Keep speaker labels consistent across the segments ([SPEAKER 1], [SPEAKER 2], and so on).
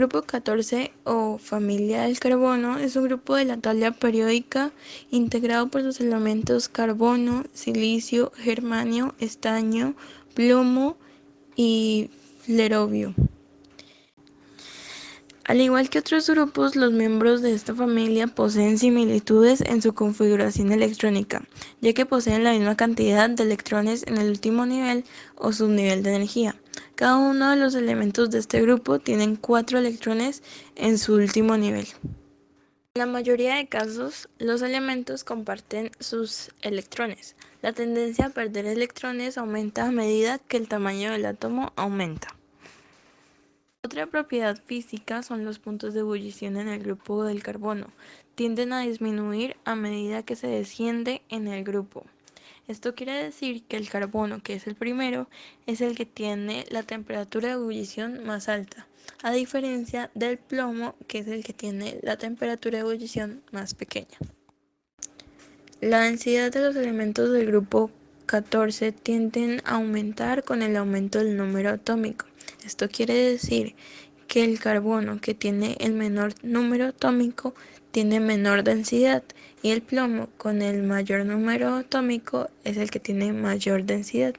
[SPEAKER 1] grupo 14 o familia del carbono es un grupo de la tabla periódica integrado por sus elementos carbono, silicio, germanio, estaño, plomo y flerovio. Al igual que otros grupos, los miembros de esta familia poseen similitudes en su configuración electrónica, ya que poseen la misma cantidad de electrones en el último nivel o subnivel de energía. Cada uno de los elementos de este grupo tienen 4 electrones en su último nivel. En la mayoría de casos, los elementos comparten sus electrones. La tendencia a perder electrones aumenta a medida que el tamaño del átomo aumenta. Otra propiedad física son los puntos de ebullición en el grupo del carbono. Tienden a disminuir a medida que se desciende en el grupo. Esto quiere decir que el carbono, que es el primero, es el que tiene la temperatura de ebullición más alta, a diferencia del plomo, que es el que tiene la temperatura de ebullición más pequeña. La densidad de los elementos del grupo 14 tienden a aumentar con el aumento del número atómico. Esto quiere decir que el carbono, que tiene el menor número atómico, tiene menor densidad, y el plomo, con el mayor número atómico, es el que tiene mayor densidad.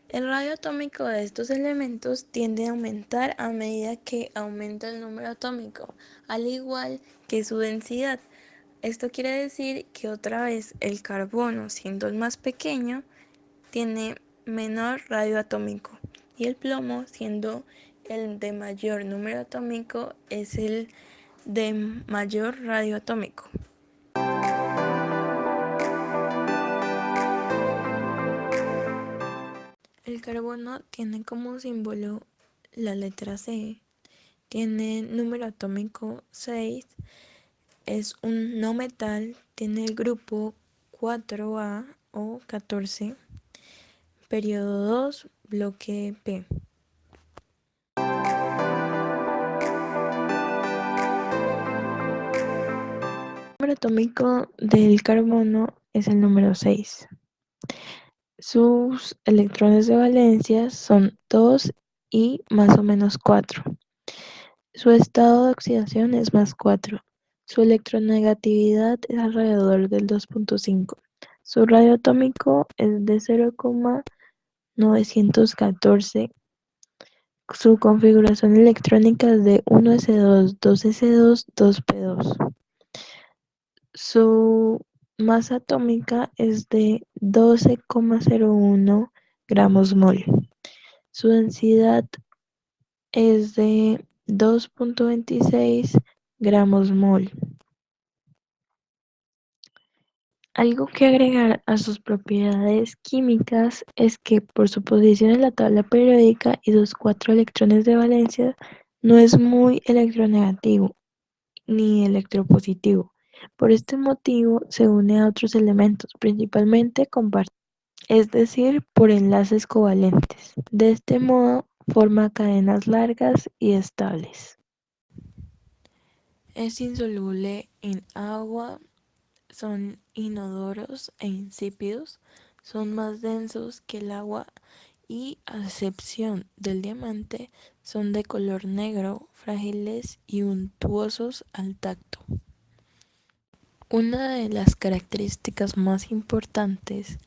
[SPEAKER 1] El radio atómico de estos elementos tiende a aumentar a medida que aumenta el número atómico, al igual que su densidad. Esto quiere decir que otra vez el carbono, siendo el más pequeño, tiene menor radio atómico, y el plomo, siendo el de mayor número atómico, es el de mayor radio atómico. El carbono tiene como símbolo la letra C, tiene número atómico 6, es un no metal, tiene el grupo 4A o 14, periodo 2, bloque P. El número atómico del carbono es el número 6. Sus electrones de valencia son 2 y más o menos 4. Su estado de oxidación es +4. Su electronegatividad es alrededor del 2.5. Su radio atómico es de 0,914. Su configuración electrónica es de 1s2, 2s2, 2p2. Su masa atómica es de 12,01 gramos mol. Su densidad es de 2.26 gramos mol. Algo que agregar a sus propiedades químicas es que por su posición en la tabla periódica y sus 4 electrones de valencia, no es muy electronegativo ni electropositivo. Por este motivo se une a otros elementos, principalmente compartidos, es decir, por enlaces covalentes. De este modo forma cadenas largas y estables. Es insoluble en agua, son inodoros e insípidos, son más densos que el agua y, a excepción del diamante, son de color negro, frágiles y untuosos al tacto. Una de las características más importantes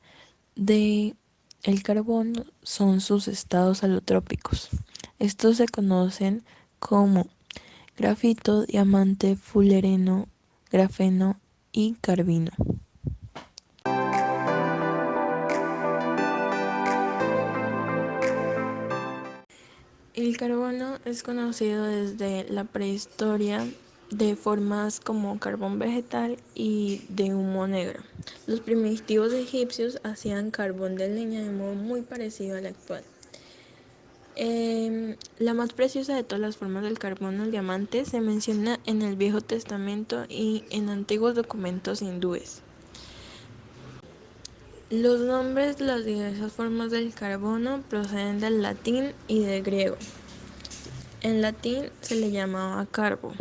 [SPEAKER 1] de el carbono son sus estados alotrópicos. Estos se conocen como grafito, diamante, fulereno, grafeno y carbino. El carbono es conocido desde la prehistoria de formas como carbón vegetal y de humo negro. Los primitivos egipcios hacían carbón de leña de modo muy parecido al actual. La más preciosa de todas las formas del carbono, el diamante, se menciona en el Viejo Testamento y en antiguos documentos hindúes. Los nombres de las diversas formas del carbono proceden del latín y del griego. En latín se le llamaba carbo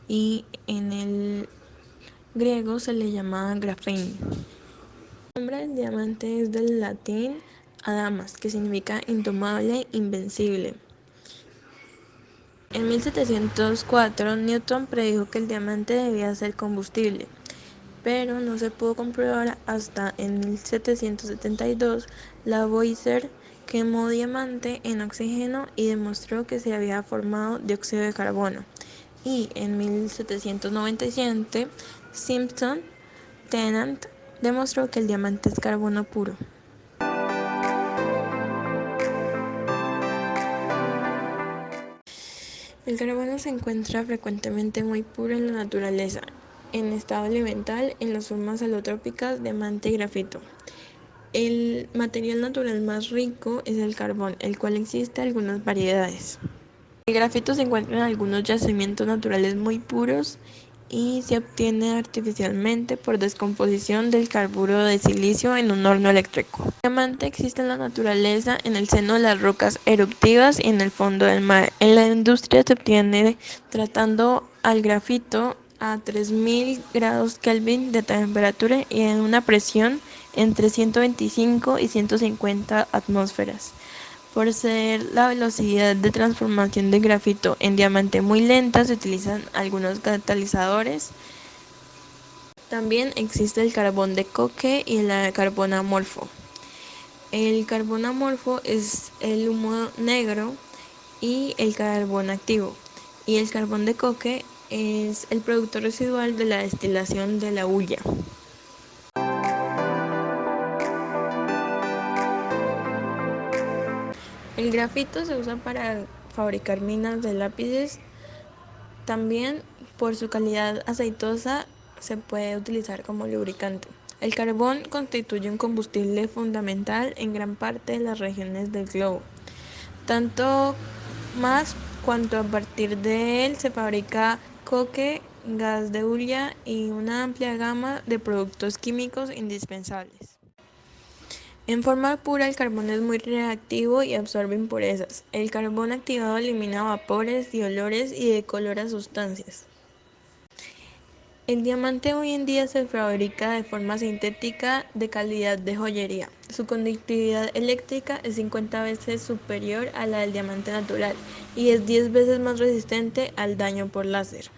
[SPEAKER 1] y en el griego se le llamaba grafeno. El nombre del diamante es del latín adamas, que significa indomable, invencible. En 1704, Newton predijo que el diamante debía ser combustible, pero no se pudo comprobar hasta en 1772. Lavoisier quemó diamante en oxígeno y demostró que se había formado dióxido de carbono. Y en 1797, Simpson Tennant demostró que el diamante es carbono puro. El carbono se encuentra frecuentemente muy puro en la naturaleza, en estado elemental, en las formas alotrópicas, diamante y grafito. El material natural más rico es el carbón, el cual existe algunas variedades. El grafito se encuentra en algunos yacimientos naturales muy puros y se obtiene artificialmente por descomposición del carburo de silicio en un horno eléctrico. El diamante existe en la naturaleza, en el seno de las rocas eruptivas y en el fondo del mar. En la industria se obtiene tratando al grafito a 3000 grados Kelvin de temperatura y en una presión entre 125 y 150 atmósferas. Por ser la velocidad de transformación del grafito en diamante muy lenta, se utilizan algunos catalizadores. También existe el carbón de coque y el carbón amorfo. El carbón amorfo es el humo negro y el carbón activo. Y el carbón de coque es el producto residual de la destilación de la hulla. El grafito se usa para fabricar minas de lápices. También por su calidad aceitosa se puede utilizar como lubricante. El carbón constituye un combustible fundamental en gran parte de las regiones del globo, tanto más cuanto a partir de él se fabrica coque, gas de hulla y una amplia gama de productos químicos indispensables. En forma pura, el carbón es muy reactivo y absorbe impurezas. El carbón activado elimina vapores y olores y decolora sustancias. El diamante hoy en día se fabrica de forma sintética de calidad de joyería. Su conductividad eléctrica es 50 veces superior a la del diamante natural y es 10 veces más resistente al daño por láser.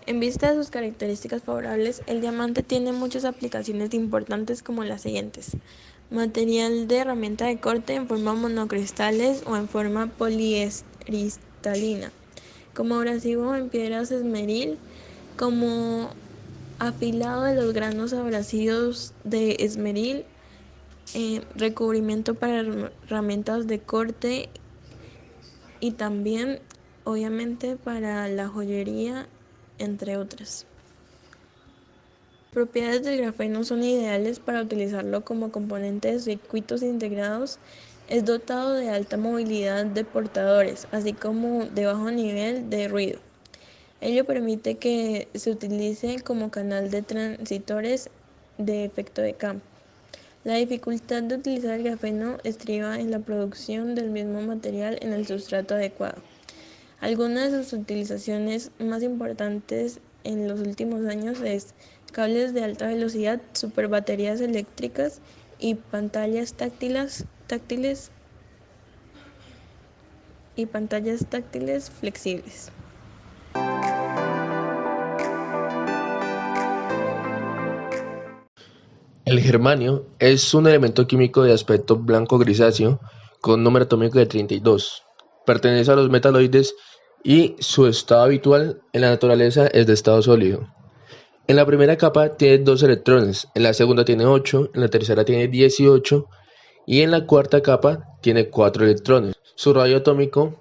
[SPEAKER 1] En vista de sus características favorables, el diamante tiene muchas aplicaciones importantes como las siguientes: material de herramienta de corte en forma monocristales o en forma policristalina, como abrasivo en piedras esmeril, como afilado de los granos abrasivos de esmeril, recubrimiento para herramientas de corte y también obviamente para la joyería, entre otras. Las propiedades del grafeno son ideales para utilizarlo como componente de circuitos integrados. Es dotado de alta movilidad de portadores, así como de bajo nivel de ruido. Ello permite que se utilice como canal de transistores de efecto de campo. La dificultad de utilizar el grafeno estriba en la producción del mismo material en el sustrato adecuado. Algunas de sus utilizaciones más importantes en los últimos años es cables de alta velocidad, superbaterías eléctricas y pantallas táctiles flexibles.
[SPEAKER 2] El germanio es un elemento químico de aspecto blanco-grisáceo con número atómico de 32. Pertenece a los metaloides y su estado habitual en la naturaleza es de estado sólido. En la primera capa tiene 2 electrones, en la segunda tiene 8, en la tercera tiene 18 y en la cuarta capa tiene 4 electrones. Su radio atómico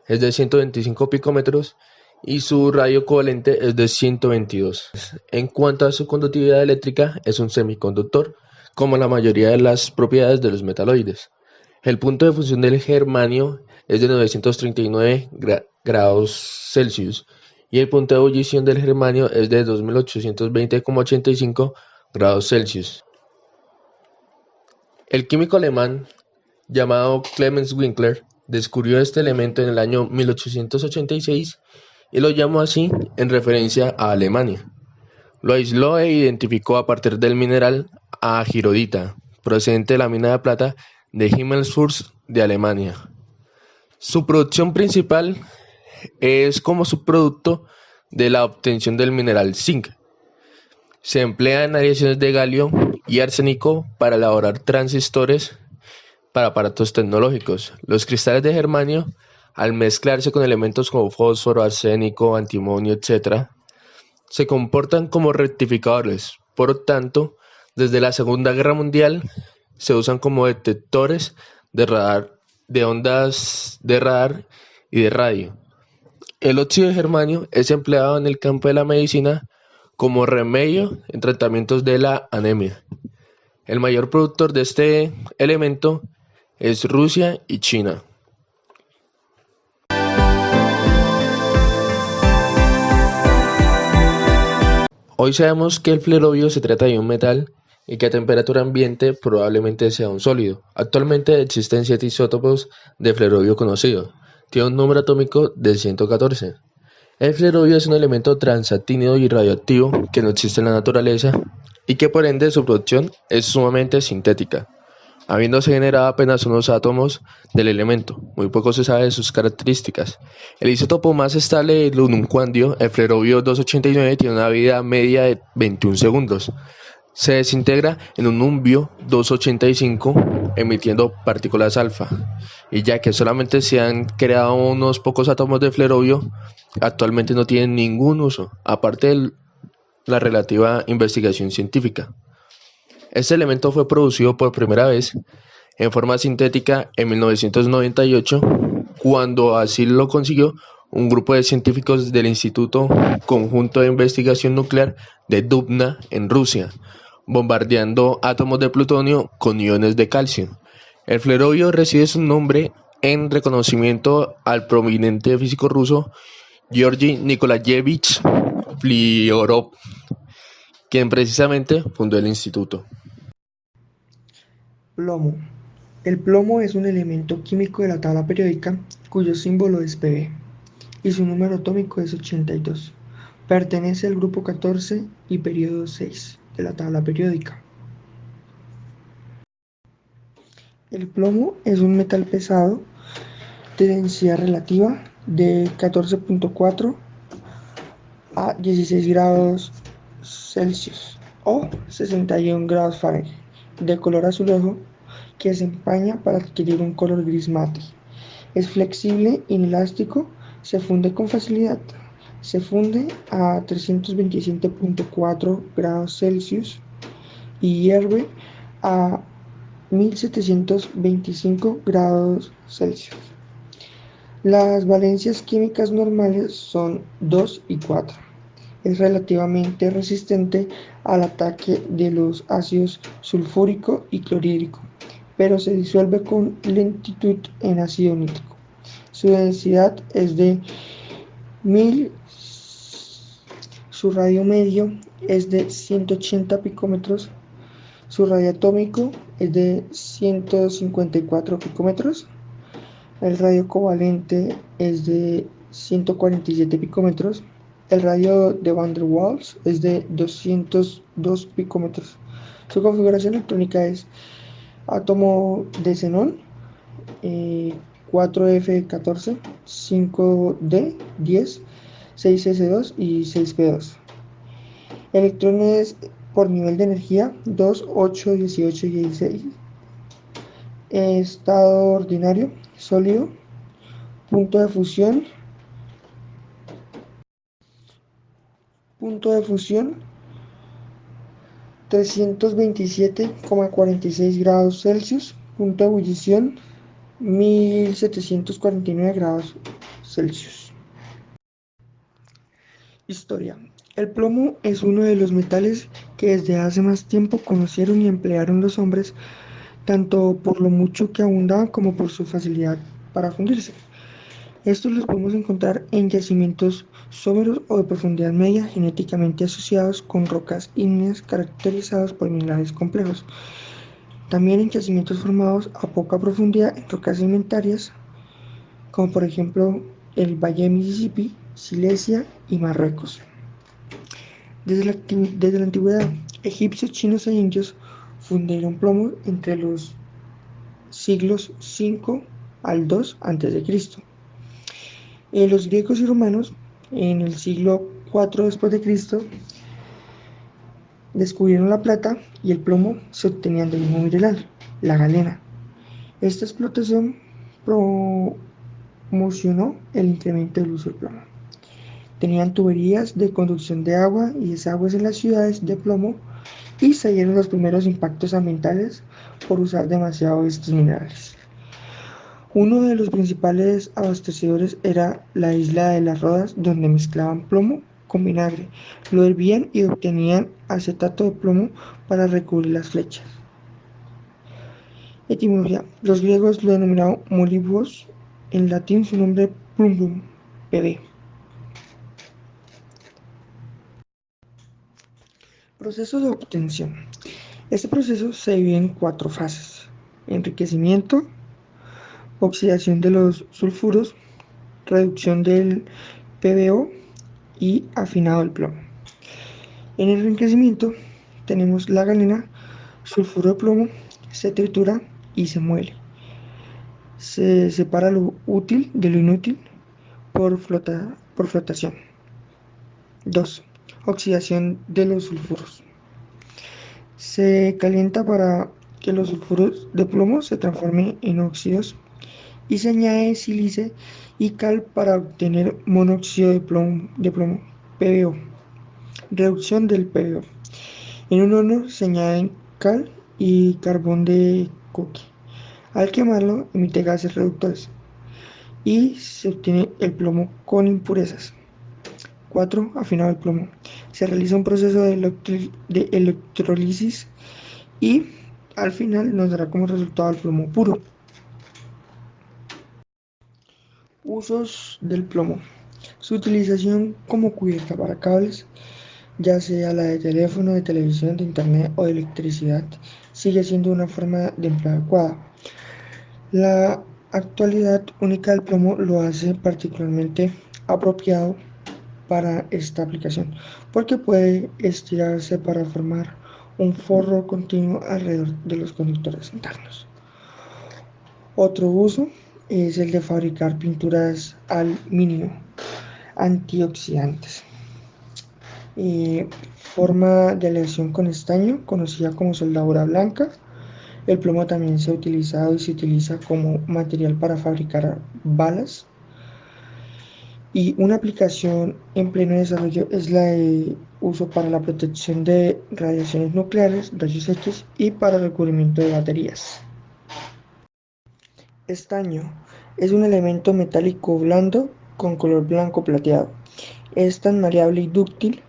[SPEAKER 2] es de 125 picómetros y su radio covalente es de 122. En cuanto a su conductividad eléctrica, es un semiconductor, como la mayoría de las propiedades de los metaloides. El punto de fusión del germanio es de 939 grados Celsius y el punto de ebullición del germanio es de 2820,85 grados Celsius. El químico alemán llamado Clemens Winkler descubrió este elemento en el año 1886 y lo llamó así en referencia a Alemania. Lo aisló e identificó a partir del mineral agirodita, procedente de la mina de plata de Himmelsfurt de Alemania. Su producción principal es como subproducto de la obtención del mineral zinc. Se emplea en aleaciones de galio y arsénico para elaborar transistores para aparatos tecnológicos. Los cristales de germanio, al mezclarse con elementos como fósforo, arsénico, antimonio, etc., se comportan como rectificadores. Por tanto, desde la Segunda Guerra Mundial se usan como detectores de radar, de ondas de radar y de radio. El óxido de germanio es empleado en el campo de la medicina como remedio en tratamientos de la anemia. El mayor productor de este elemento es Rusia y China. Hoy sabemos que el flerovio se trata de un metal y que a temperatura ambiente probablemente sea un sólido. Actualmente existen 7 isótopos de flerovio conocidos. Tiene un número atómico de 114. El flerovio es un elemento transactíneo y radioactivo que no existe en la naturaleza y que por ende su producción es sumamente sintética, habiéndose generado apenas unos átomos del elemento. Muy poco se sabe de sus características. El isótopo más estable es el ununcuandio, el flerovio 289, tiene una vida media de 21 segundos. Se desintegra en un umbio 285 emitiendo partículas alfa, y ya que solamente se han creado unos pocos átomos de flerovio, actualmente no tienen ningún uso, aparte de la relativa investigación científica. Este elemento fue producido por primera vez en forma sintética en 1998, cuando así lo consiguió un grupo de científicos del Instituto Conjunto de Investigación Nuclear de Dubna en Rusia, bombardeando átomos de plutonio con iones de calcio. El flerovio recibe su nombre en reconocimiento al prominente físico ruso Georgi Nikolayevich Fliorov, quien precisamente fundó el instituto.
[SPEAKER 3] Plomo. El plomo es un elemento químico de la tabla periódica cuyo símbolo es Pb y su número atómico es 82. Pertenece al grupo 14 y periodo 6 de la tabla periódica. El plomo es un metal pesado de densidad relativa de 14.4 a 16 grados Celsius o 61 grados Fahrenheit, de color azulejo que se empaña para adquirir un color gris mate. Es flexible, inelástico, se funde con facilidad. Se funde a 327.4 grados Celsius y hierve a 1725 grados Celsius. Las valencias químicas normales son 2 y 4. Es relativamente resistente al ataque de los ácidos sulfúrico y clorhídrico, pero se disuelve con lentitud en ácido nítrico. Su densidad es de 1000. Su radio medio es de 180 picómetros. Su radio atómico es de 154 picómetros. El radio covalente es de 147 picómetros. El radio de Van der Waals es de 202 picómetros. Su configuración electrónica es átomo de xenón, 4F14, 5D10, 6S2 y 6P2. Electrones por nivel de energía 2, 8, 18 y 16. Estado ordinario, sólido. Punto de fusión 327,46 grados Celsius. Punto de ebullición 1749 grados Celsius. Historia. El plomo es uno de los metales que desde hace más tiempo conocieron y emplearon los hombres, tanto por lo mucho que abundaban como por su facilidad para fundirse. Estos los podemos encontrar en yacimientos someros o de profundidad media, genéticamente asociados con rocas ígneas caracterizadas por minerales complejos. También en yacimientos formados a poca profundidad en rocas sedimentarias, como por ejemplo el Valle de Mississippi, Silesia y Marruecos. Desde la antigüedad, egipcios, chinos e indios fundieron plomo entre los siglos V al II a.C. Los griegos y romanos en el siglo IV después de Cristo descubrieron la plata y el plomo se obtenían del mismo mineral, la galena. Esta explotación promocionó el incremento del uso del plomo. Tenían tuberías de conducción de agua y desagües en las ciudades de plomo y se dieron los primeros impactos ambientales por usar demasiado estos minerales. Uno de los principales abastecedores era la isla de las Rodas, donde mezclaban plomo con vinagre, lo hervían y obtenían acetato de plomo para recubrir las flechas. Etimología: los griegos lo denominaron molibos, en latín su nombre plumbum, pb. Proceso de obtención. Este proceso se divide en 4 fases: enriquecimiento, oxidación de los sulfuros, reducción del PbO y afinado del plomo. En el enriquecimiento tenemos la galena, sulfuro de plomo, se tritura y se muele. Se separa lo útil de lo inútil por flotación. 2. Oxidación de los sulfuros. Se calienta para que los sulfuros de plomo se transformen en óxidos y se añade sílice y cal para obtener monóxido de plomo, PbO. Reducción del PbO. En un horno se añaden cal y carbón de coque. Al quemarlo emite gases reductores y se obtiene el plomo con impurezas. 4. Afinado el plomo. Se realiza un proceso de electrolisis y al final nos dará como resultado el plomo puro. Usos del plomo. Su utilización como cubierta para cables, ya sea la de teléfono, de televisión, de internet o de electricidad, sigue siendo una forma de empleo adecuada. La actualidad única del plomo lo hace particularmente apropiado para esta aplicación, porque puede estirarse para formar un forro continuo alrededor de los conductores internos. Otro uso es el de fabricar pinturas al mínimo antioxidantes. Forma de aleación con estaño, conocida como soldadura blanca. El plomo también se ha utilizado y se utiliza como material para fabricar balas. Y una aplicación en pleno desarrollo es la de uso para la protección de radiaciones nucleares, rayos X y para el recubrimiento de baterías. Estaño es un elemento metálico blando con color blanco plateado. Es tan maleable y dúctil.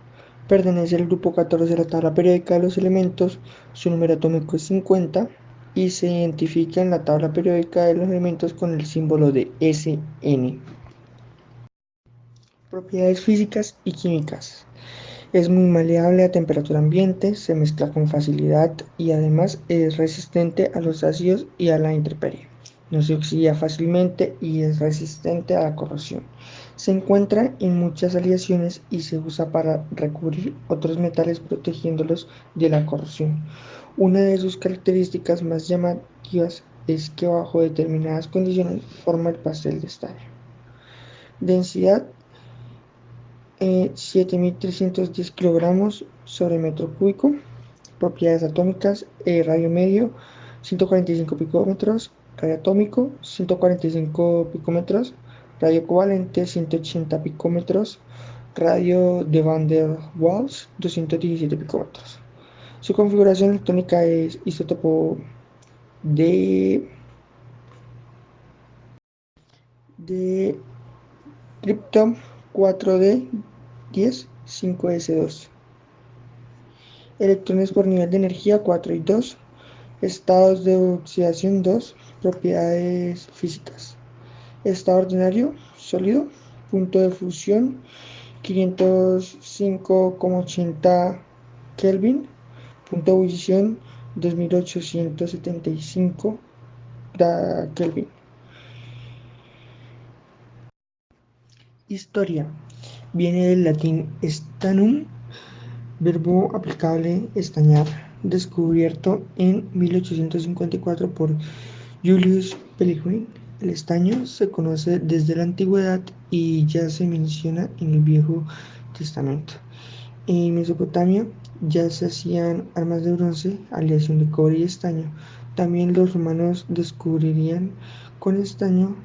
[SPEAKER 3] Pertenece al grupo 14 de la tabla periódica de los elementos. Su número atómico es 50 y se identifica en la tabla periódica de los elementos con el símbolo de Sn. Propiedades físicas y químicas. Es muy maleable a temperatura ambiente, se mezcla con facilidad y además es resistente a los ácidos y a la intemperie. No se oxida fácilmente y es resistente a la corrosión. Se encuentra en muchas aleaciones y se usa para recubrir otros metales protegiéndolos de la corrosión. Una de sus características más llamativas es que bajo determinadas condiciones forma el pastel de estaño. Densidad 7.310 kilogramos sobre metro cúbico. Propiedades atómicas: radio medio 145 picómetros, radio atómico 145 picómetros, radio covalente 180 picómetros, radio de Van der Waals 217 picómetros. Su configuración electrónica es isótopo de Krypton 4D10 5S2. Electrones por nivel de energía 4 y 2. Estados de oxidación 2. Propiedades físicas: estado ordinario sólido, punto de fusión 505,80 Kelvin, punto de ebullición 2875 Kelvin. Historia: viene del latín stannum, verbo aplicable estañar, descubierto en 1854 por Julius Pellegrin El estaño se conoce desde la antigüedad y ya se menciona en el Viejo Testamento. En Mesopotamia ya se hacían armas de bronce, aleación de cobre y estaño. También los romanos descubrirían con estaño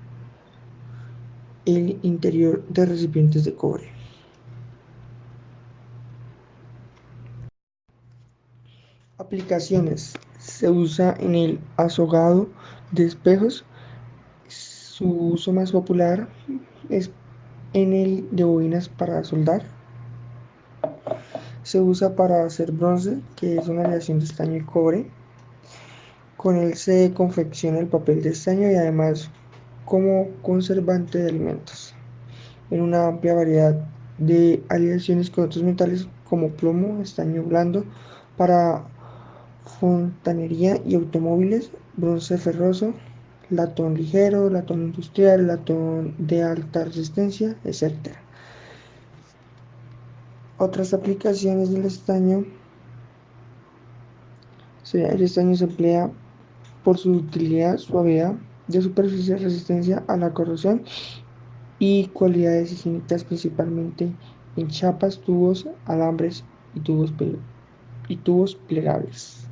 [SPEAKER 3] el interior de recipientes de cobre. Aplicaciones. Se usa en el azogado de espejos. Su uso más popular es en el de bobinas para soldar. Se usa para hacer bronce, que es una aleación de estaño y cobre. Con él se confecciona el papel de estaño y además como conservante de alimentos. En una amplia variedad de aleaciones con otros metales como plomo, estaño blando para fontanería y automóviles, bronce ferroso, latón ligero, latón industrial, latón de alta resistencia, etc. Otras aplicaciones del estaño. El estaño se emplea por su utilidad, suavidad de superficie, resistencia a la corrosión y cualidades higiénicas, principalmente en chapas, tubos, alambres y tubos plegables.